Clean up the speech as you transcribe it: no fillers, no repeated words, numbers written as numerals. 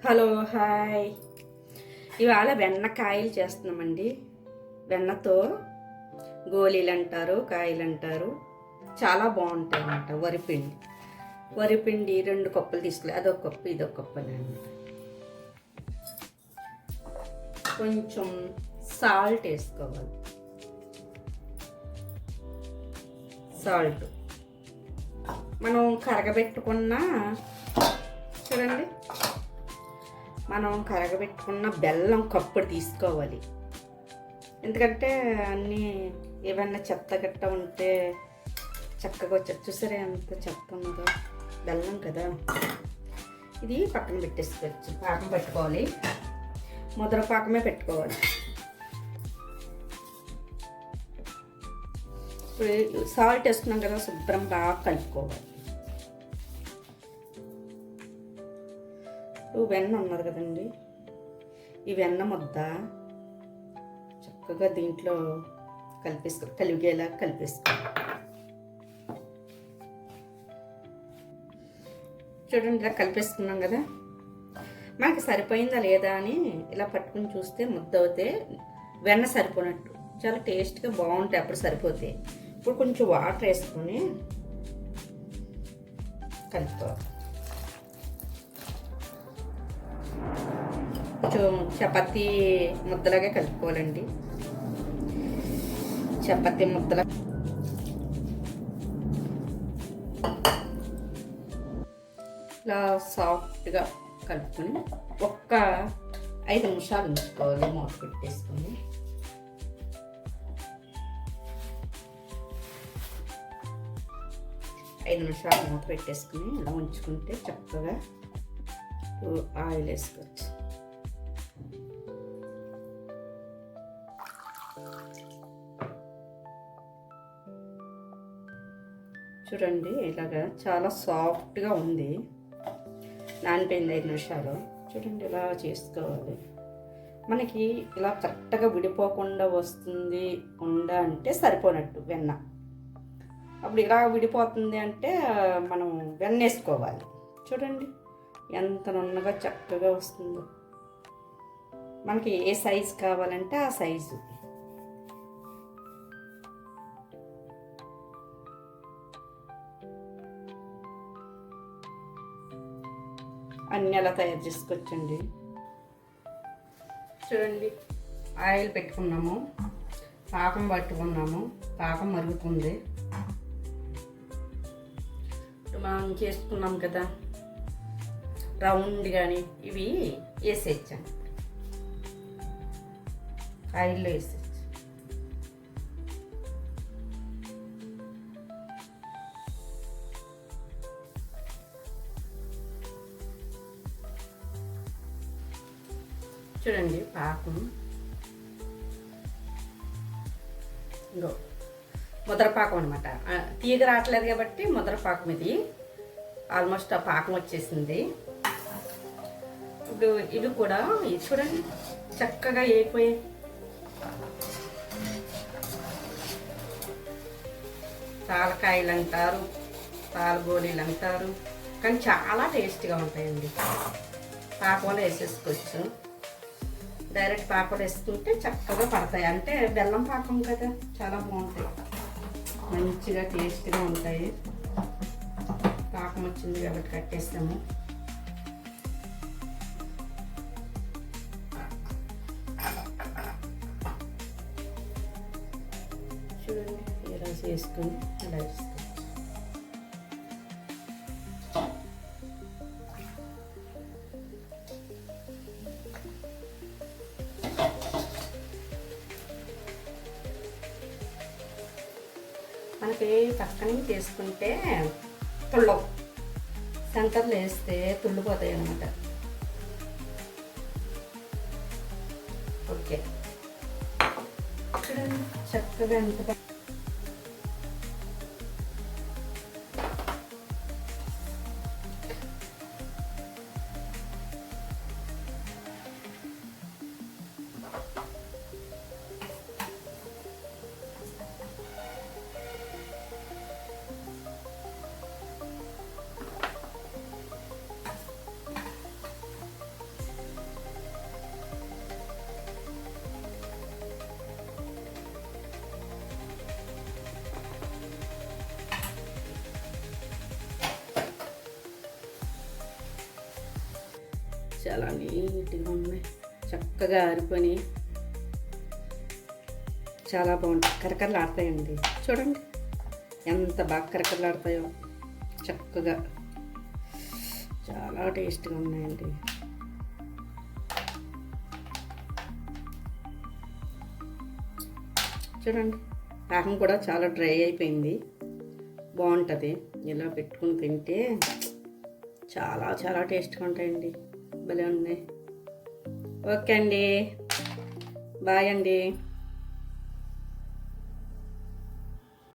Hello hi. ఇవాళ వెన్నకాయలు చేస్తున్నామండి. వెన్నతో గోళీలు అంటారు, కాయలు అంటారు. చాలా బాగుంటాయి అన్నమాట. వరిపిండి 2 కప్పులు తీసుకుని అదొక కప్పు ఇదొక కప్పు అని అన్నమాట. కొంచెం సాల్ట్ వేసుకోవాలి. సాల్ట్ మనం కరగబెట్టుకున్న చూడండి, మనం కరగబెట్టుకున్న బెల్లం కప్పుడు తీసుకోవాలి. ఎందుకంటే అన్నీ ఏమన్నా చెత్త గట్ట ఉంటే చక్కగా వచ్చి చూసారా ఎంత చెత్త ఉన్నదో. బెల్లం కదా, ఇది పక్కన పెట్టేసుకోవచ్చు. పాకం పెట్టుకోవాలి, ముద్ర పాకమే పెట్టుకోవాలి. సాల్ట్ వేసుకున్నాం కదా, శుభ్రం బాగా కలుపుకోవాలి. వెన్న ఉన్నది కదండి, ఈ వెన్న ముద్ద చక్కగా దీంట్లో కలిగేలా కలిపేసుకో. చూడండి, ఇలా కలిపేసుకున్నాం కదా. మనకి సరిపోయిందా లేదా అని ఇలా పట్టుకుని చూస్తే ముద్ద అవుతే వెన్న సరిపోనట్టు. చాలా టేస్ట్గా బాగుంటాయి అప్పుడు సరిపోతే. ఇప్పుడు కొంచెం వాటర్ వేసుకొని కలుపుకోవాలి. కొంచెం చపాతీ ముద్దలాగే కలుపుకోవాలండి. చపాతీ ముద్దలా ఇలా సాఫ్ట్గా కలుపుకొని ఒక్క 5 నిమిషాలు ఉంచుకోవాలి. మూత పెట్టేసుకొని మూత పెట్టేసుకుని ఇలా ఉంచుకుంటే చక్కగా ఆయిల్ వేసుకోవచ్చు. చూడండి, ఇలాగా చాలా సాఫ్ట్గా ఉంది. నానిపోయింది 5 నిమిషాలు. చూడండి, ఇలా చేసుకోవాలి. మనకి ఇలా కరెక్ట్గా విడిపోకుండా వస్తుంది అంటే సరిపోనట్టు వెన్న. అప్పుడు ఇలా విడిపోతుంది అంటే మనం వెన్న వేసుకోవాలి. చూడండి ఎంత నున్నగా చక్కగా వస్తుందో. మనకి ఏ సైజు కావాలంటే ఆ సైజు. అన్నీ అలా తయారు చేసుకోవచ్చండి. చూడండి, ఆయిల్ పెట్టుకున్నాము, పాకం పట్టుకున్నాము, పాకం మరుగుతుంది. మనం చేసుకున్నాం కదా రౌండ్ కానీ, ఇవి వేసేయచ్చాం, ఆయిల్లో వేసేయచ్చు. చూడండి, పాకం ఇంకో ముద్రపాకం అనమాట. తీగ రావట్లేదు కాబట్టి ముద్రపాకం. ఇది ఆల్మోస్ట్ ఆ పాకం వచ్చేసింది. ఇప్పుడు ఇవి కూడా చూడండి చక్కగా అయిపోయాయి. తాలకాయలు అంటారు, తాలగోళీలు అంటారు, కానీ చాలా టేస్ట్గా ఉంటాయండి. పాకంలో వేసేసుకోవచ్చు. డైరెక్ట్ పాకంలో వేసుకుంటే చక్కగా పడతాయి. అంటే బెల్లం పాకం కదా, చాలా బాగుంటాయి, మంచిగా టేస్ట్గా ఉంటాయి. పాకం వచ్చింది కాబట్టి కట్టేస్తాము. చూడండి, ఇలా చేసుకొని ఇలా వేస్తాం. మనకి పక్కన చేసుకుంటే తుళ్ళవు, సెంటర్లో వేస్తే తుళ్ళిపోతాయి అన్నమాట. ఓకే, చూడండి చక్కగా ఎంత చాలా నీట్గా ఉన్నాయి, చక్కగా ఆరిపోయి చాలా బాగుంటాయి. కరకరలు ఆడతాయండి, చూడండి ఎంత బాగా కరకరలు ఆడతాయో, చక్కగా చాలా టేస్ట్గా ఉన్నాయండి. చూడండి పాకం కూడా చాలా డ్రై అయిపోయింది, బాగుంటుంది. ఇలా పెట్టుకుని తింటే చాలా చాలా టేస్ట్గా ఉంటాయండి, భలే ఉన్నాయి. ఓకే అండి, బాయ్ అండి.